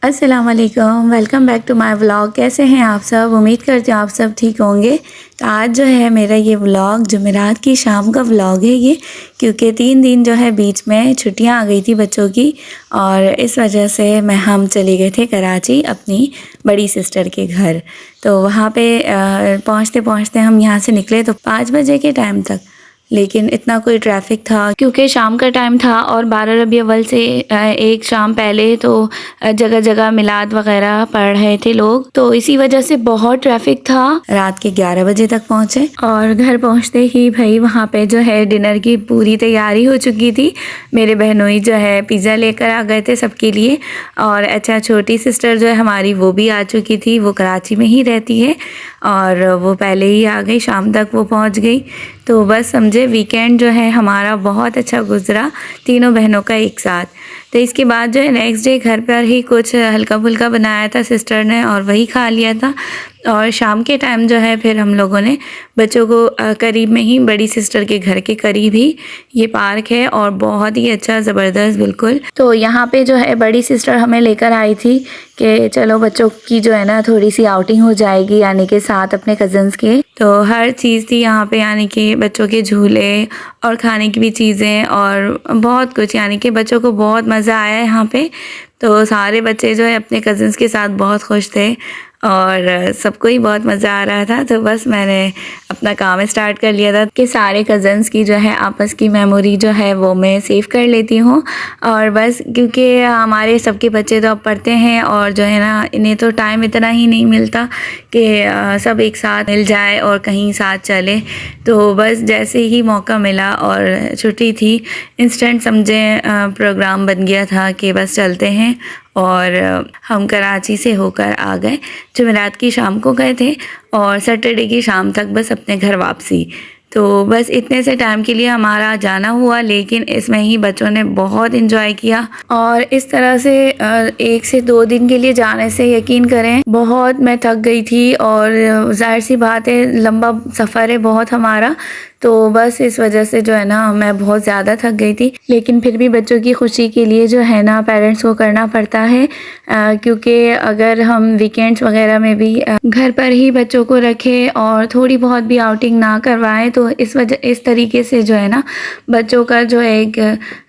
अस्सलाम वालेकुम, welcome back to my vlog. कैसे हैं आप सब? उम्मीद करती हूँ आप सब ठीक होंगे। तो आज जो है मेरा ये व्लॉग जुमेरात की शाम का व्लॉग है ये, क्योंकि 3 दिन जो है बीच में छुट्टियां आ गई थी बच्चों की, और इस वजह से हम चले गए थे कराची अपनी बड़ी सिस्टर के घर। तो वहाँ पे पहुँचते पहुँचते हम यहाँ से निकले तो 5 बजे के टाइम तक, लेकिन इतना कोई ट्रैफिक था क्योंकि शाम का टाइम था और 12 रबी अव्वल से एक शाम पहले तो जगह जगह मिलाद वगैरह पढ़ रहे थे लोग, तो इसी वजह से बहुत ट्रैफिक था। रात के 11 बजे तक पहुंचे और घर पहुंचते ही भाई वहां पे जो है डिनर की पूरी तैयारी हो चुकी थी। मेरे बहनोई जो है पिज़्ज़ा लेकर आ गए थे सबके लिए, और अच्छा छोटी सिस्टर जो है हमारी वो भी आ चुकी थी। वो कराची में ही रहती है और वो पहले ही आ गई, शाम तक वो पहुंच गई। तो बस समझे वीकेंड जो है हमारा बहुत अच्छा गुजरा तीनों बहनों का एक साथ। तो इसके बाद जो है नेक्स्ट डे घर पर ही कुछ हल्का फुल्का बनाया था सिस्टर ने और वही खा लिया था। और शाम के टाइम जो है फिर हम लोगों ने बच्चों को करीब में ही बड़ी सिस्टर के घर के करीब ही ये पार्क है और बहुत ही अच्छा ज़बरदस्त बिल्कुल। तो यहाँ पे जो है बड़ी सिस्टर हमें लेकर आई थी कि चलो बच्चों की जो है ना थोड़ी सी आउटिंग हो जाएगी, यानी कि साथ अपने कज़न्स के। तो हर चीज़ थी यहाँ पे, यानी कि बच्चों के झूले और खाने की भी चीज़ें और बहुत कुछ, यानी कि बच्चों को बहुत मज़ा आया यहाँ पे। तो सारे बच्चे जो है अपने कज़न्स के साथ बहुत खुश थे और सबको ही बहुत मज़ा आ रहा था। तो बस मैंने अपना काम स्टार्ट कर लिया था कि सारे कज़न्स की जो है आपस की मेमोरी जो है वो मैं सेव कर लेती हूँ। और बस क्योंकि हमारे सबके बच्चे तो अब पढ़ते हैं और जो है ना इन्हें तो टाइम इतना ही नहीं मिलता कि सब एक साथ मिल जाए और कहीं साथ चले। तो बस जैसे ही मौका मिला और छुट्टी थी, इंस्टेंट समझे प्रोग्राम बन गया था कि बस चलते हैं। और हम कराची से होकर आ गए, जुमेरात की शाम को गए थे और सैटरडे की शाम तक बस अपने घर वापसी। तो बस इतने से टाइम के लिए हमारा जाना हुआ, लेकिन इसमें ही बच्चों ने बहुत इन्जॉय किया। और इस तरह से 1 से 2 दिन के लिए जाने से यकीन करें बहुत मैं थक गई थी, और जाहिर सी बात है लंबा सफ़र है बहुत हमारा, तो बस इस वजह से जो है ना मैं बहुत ज़्यादा थक गई थी। लेकिन फिर भी बच्चों की खुशी के लिए जो है ना पेरेंट्स को करना पड़ता है, क्योंकि अगर हम वीकेंड्स वगैरह में भी घर पर ही बच्चों को रखें और थोड़ी बहुत भी आउटिंग ना करवाएं, तो इस तरीके से जो है ना बच्चों का जो एक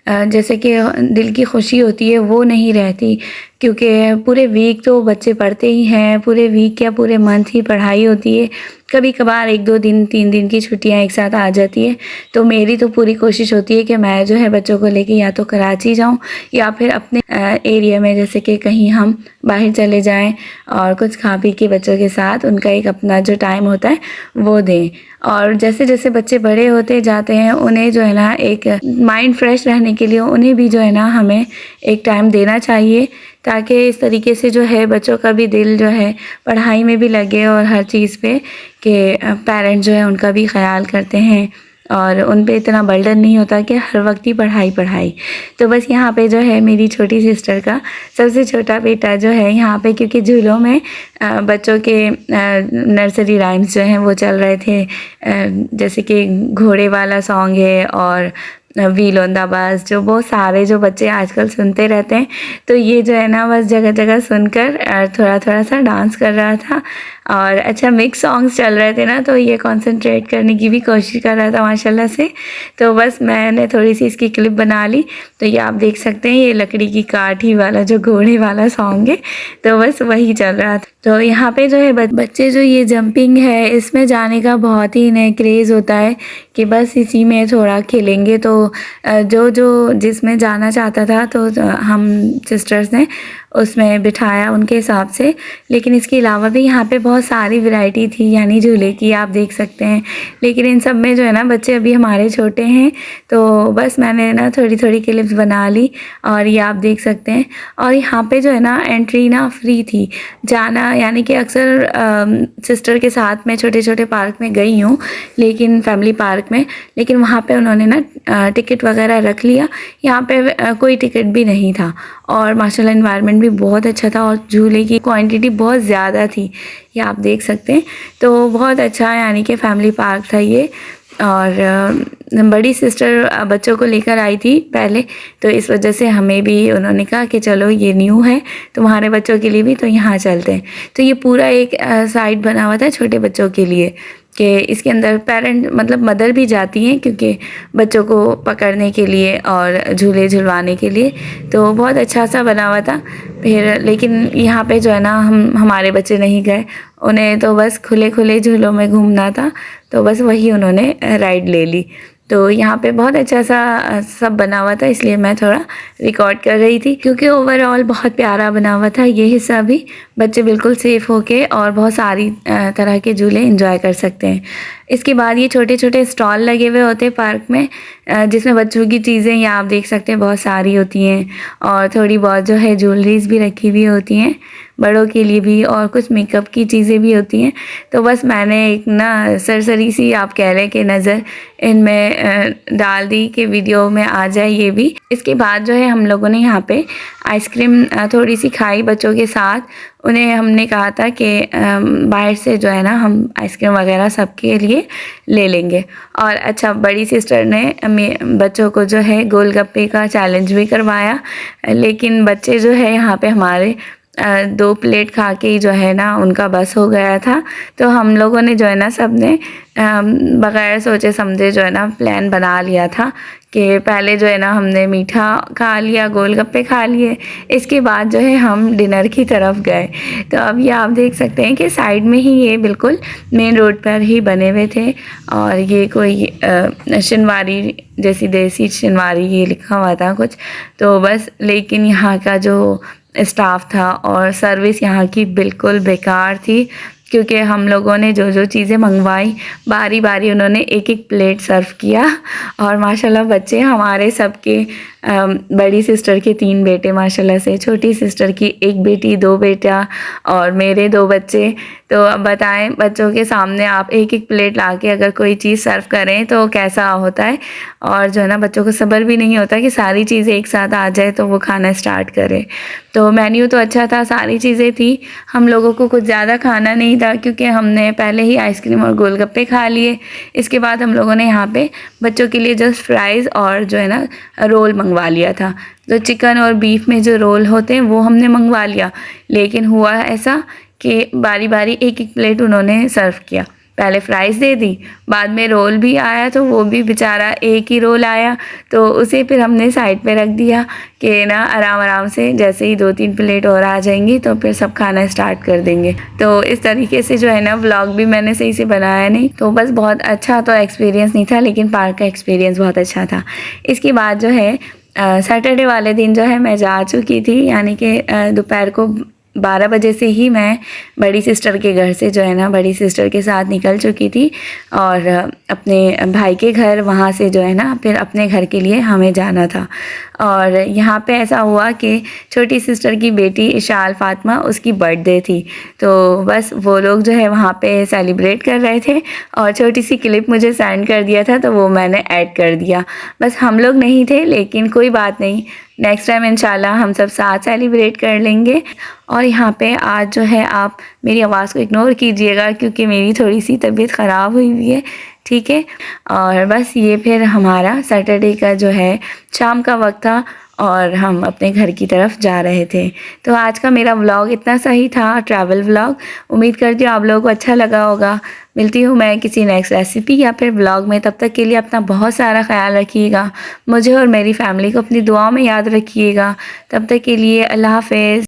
जैसे कि दिल की खुशी होती है वो नहीं रहती। क्योंकि पूरे वीक तो बच्चे पढ़ते ही हैं, पूरे वीक या पूरे मंथ ही पढ़ाई होती है। कभी कभार 1-2 दिन 3 दिन की छुट्टियां एक साथ आ जाती है। तो मेरी तो पूरी कोशिश होती है कि मैं जो है बच्चों को लेके या तो कराची जाऊं या फिर अपने एरिया में जैसे कि कहीं हम बाहर चले जाएं और कुछ खा पी के बच्चों के साथ उनका एक अपना जो टाइम होता है वो दें। और जैसे जैसे बच्चे बड़े होते जाते हैं उन्हें जो है ना एक माइंड फ्रेश रहने के लिए उन्हें भी जो है ना हमें एक टाइम देना चाहिए, ताकि इस तरीके से जो है बच्चों का भी दिल जो है पढ़ाई में भी लगे और हर चीज़ पे कि पेरेंट्स जो है उनका भी ख्याल करते हैं और उन पे इतना बर्डन नहीं होता कि हर वक्त ही पढ़ाई पढ़ाई। तो बस यहाँ पे जो है मेरी छोटी सिस्टर का सबसे छोटा बेटा जो है यहाँ पे, क्योंकि झूलों में बच्चों के नर्सरी राइम्स जो हैं वो चल रहे थे, जैसे कि घोड़े वाला सॉन्ग है और व्हील ऑन द बस, जो बहुत सारे जो बच्चे आजकल सुनते रहते हैं। तो ये जो है ना बस जगह जगह सुनकर थोड़ा थोड़ा सा डांस कर रहा था। और अच्छा मिक्स सॉन्ग्स चल रहे थे ना, तो ये कंसंट्रेट करने की भी कोशिश कर रहा था माशाल्लाह से। तो बस मैंने थोड़ी सी इसकी क्लिप बना ली। तो ये आप देख सकते हैं ये लकड़ी की काठी वाला जो घोड़े वाला सॉन्ग है, तो बस वही चल रहा था। तो यहाँ पे जो है बच्चे जो ये जंपिंग है इसमें जाने का बहुत ही इन्हें क्रेज़ होता है कि बस इसी में थोड़ा खेलेंगे। तो जो जो जिसमें जाना चाहता था तो हम सिस्टर्स ने उसमें बिठाया उनके हिसाब से। लेकिन इसके अलावा भी यहाँ पे बहुत सारी वैरायटी थी, यानी झूले की आप देख सकते हैं। लेकिन इन सब में जो है ना बच्चे अभी हमारे छोटे हैं, तो बस मैंने ना थोड़ी थोड़ी क्लिप्स बना ली और ये आप देख सकते हैं। और यहाँ पे जो है ना एंट्री ना फ्री थी जाना, यानी कि अक्सर सिस्टर के साथ मैं छोटे छोटे पार्क में गई हूँ, लेकिन फैमिली पार्क में, लेकिन वहाँ पे उन्होंने ना टिकट वगैरह रख लिया। यहाँ पे कोई टिकट भी नहीं था और माशाल्लाह एनवायरनमेंट भी बहुत अच्छा था और झूले की क्वांटिटी बहुत ज़्यादा थी, ये आप देख सकते हैं। तो बहुत अच्छा यानी कि फैमिली पार्क था ये। और बड़ी सिस्टर बच्चों को लेकर आई थी पहले, तो इस वजह से हमें भी उन्होंने कहा कि चलो ये न्यू है तुम्हारे बच्चों के लिए भी, तो यहाँ चलते हैं। तो ये पूरा एक साइड बना हुआ था छोटे बच्चों के लिए, कि इसके अंदर पेरेंट मतलब मदर भी जाती हैं क्योंकि बच्चों को पकड़ने के लिए और झूले झुलवाने के लिए। तो बहुत अच्छा सा बना हुआ था। फिर लेकिन यहाँ पे जो है ना हमारे बच्चे नहीं गए, उन्हें तो बस खुले खुले झूलों में घूमना था, तो बस वही उन्होंने राइड ले ली। तो यहाँ पे बहुत अच्छा सा सब बना हुआ था, इसलिए मैं थोड़ा रिकॉर्ड कर रही थी क्योंकि ओवरऑल बहुत प्यारा बना हुआ था ये हिस्सा भी। बच्चे बिल्कुल सेफ़ होके और बहुत सारी तरह के झूले एंजॉय कर सकते हैं। इसके बाद ये छोटे छोटे स्टॉल लगे हुए होते हैं पार्क में, जिसमें बच्चों की चीज़ें यहाँ आप देख सकते हैं बहुत सारी होती हैं, और थोड़ी बहुत जो है ज्वेलरीज भी रखी हुई होती हैं बड़ों के लिए भी, और कुछ मेकअप की चीज़ें भी होती हैं। तो बस मैंने एक ना सरसरी सी आप कह लें कि नज़र इनमें डाल दी कि वीडियो में आ जाए ये भी। इसके बाद जो है हम लोगों ने यहाँ पे आइसक्रीम थोड़ी सी खाई बच्चों के साथ। उन्हें हमने कहा था कि बाहर से जो है ना हम आइसक्रीम वगैरह सबके लिए ले लेंगे। और अच्छा, बड़ी सिस्टर ने बच्चों को जो है गोलगप्पे का चैलेंज भी करवाया, लेकिन बच्चे जो है यहाँ पे हमारे 2 प्लेट खा के ही जो है ना उनका बस हो गया था। तो हम लोगों ने जो है ना सब ने बग़ैर सोचे समझे जो है ना प्लान बना लिया था कि पहले जो है ना हमने मीठा खा लिया, गोलगप्पे खा लिए, इसके बाद जो है हम डिनर की तरफ गए। तो अब ये आप देख सकते हैं कि साइड में ही ये बिल्कुल मेन रोड पर ही बने हुए थे, और ये कोई शिनवारी जैसी देसी शिनवारी ये लिखा हुआ था कुछ। तो बस लेकिन यहाँ का जो स्टाफ था और सर्विस यहाँ की बिल्कुल बेकार थी, क्योंकि हम लोगों ने जो जो चीज़ें मंगवाई बारी बारी उन्होंने एक एक प्लेट सर्व किया। और माशाल्लाह बच्चे हमारे सबके, बड़ी सिस्टर के 3 बेटे माशाल्लाह से, छोटी सिस्टर की 1 बेटी 2 बेटा और मेरे 2 बच्चे। तो अब बताएं, बच्चों के सामने आप एक एक प्लेट लाके अगर कोई चीज़ सर्व करें तो कैसा होता है। और जो है ना बच्चों को सब्र भी नहीं होता कि सारी चीज़ें एक साथ आ जाए तो वो खाना स्टार्ट करें। तो मेन्यू तो अच्छा था, सारी चीज़ें थी, हम लोगों को कुछ ज़्यादा खाना नहीं था क्योंकि हमने पहले ही आइसक्रीम और गोलगप्पे खा लिए। इसके बाद हम लोगों ने यहाँ पे बच्चों के लिए जस्ट फ्राइज़ और जो है ना रोल मंगवा लिया था। तो चिकन और बीफ में जो रोल होते हैं वो हमने मंगवा लिया, लेकिन हुआ ऐसा कि बारी बारी एक एक प्लेट उन्होंने सर्व किया। पहले फ्राइज़ दे दी, बाद में रोल भी आया तो वो भी बेचारा एक ही रोल आया, तो उसे फिर हमने साइड पे रख दिया कि ना आराम आराम से जैसे ही 2-3 प्लेट और आ जाएंगी तो फिर सब खाना स्टार्ट कर देंगे। तो इस तरीके से जो है ना व्लॉग भी मैंने सही से बनाया नहीं, तो बस बहुत अच्छा तो एक्सपीरियंस नहीं था, लेकिन पार्क का एक्सपीरियंस बहुत अच्छा था। इसके बाद जो है सैटरडे वाले दिन जो है मैं जा चुकी थी, यानी कि दोपहर को 12 बजे से ही मैं बड़ी सिस्टर के घर से जो है ना बड़ी सिस्टर के साथ निकल चुकी थी, और अपने भाई के घर, वहाँ से जो है ना फिर अपने घर के लिए हमें जाना था। और यहाँ पे ऐसा हुआ कि छोटी सिस्टर की बेटी इशाल फातिमा, उसकी बर्थडे थी, तो बस वो लोग जो है वहाँ पे सेलिब्रेट कर रहे थे, और छोटी सी क्लिप मुझे सेंड कर दिया था तो वो मैंने ऐड कर दिया। बस हम लोग नहीं थे, लेकिन कोई बात नहीं, नेक्स्ट टाइम इंशाल्लाह हम सब साथ सेलिब्रेट कर लेंगे। और यहाँ पे आज जो है आप मेरी आवाज़ को इग्नोर कीजिएगा क्योंकि मेरी थोड़ी सी तबीयत ख़राब हुई है, ठीक है। और बस ये फिर हमारा सैटरडे का जो है शाम का वक्त था और हम अपने घर की तरफ जा रहे थे। तो आज का मेरा व्लॉग इतना सही था, ट्रैवल व्लॉग। उम्मीद करती हूँ आप लोगों को अच्छा लगा होगा। मिलती हूँ मैं किसी नेक्स्ट रेसिपी या फिर व्लॉग में, तब तक के लिए अपना बहुत सारा ख्याल रखिएगा। मुझे और मेरी फैमिली को अपनी दुआओं में याद रखिएगा। तब तक के लिए अल्लाह हाफ़िज़।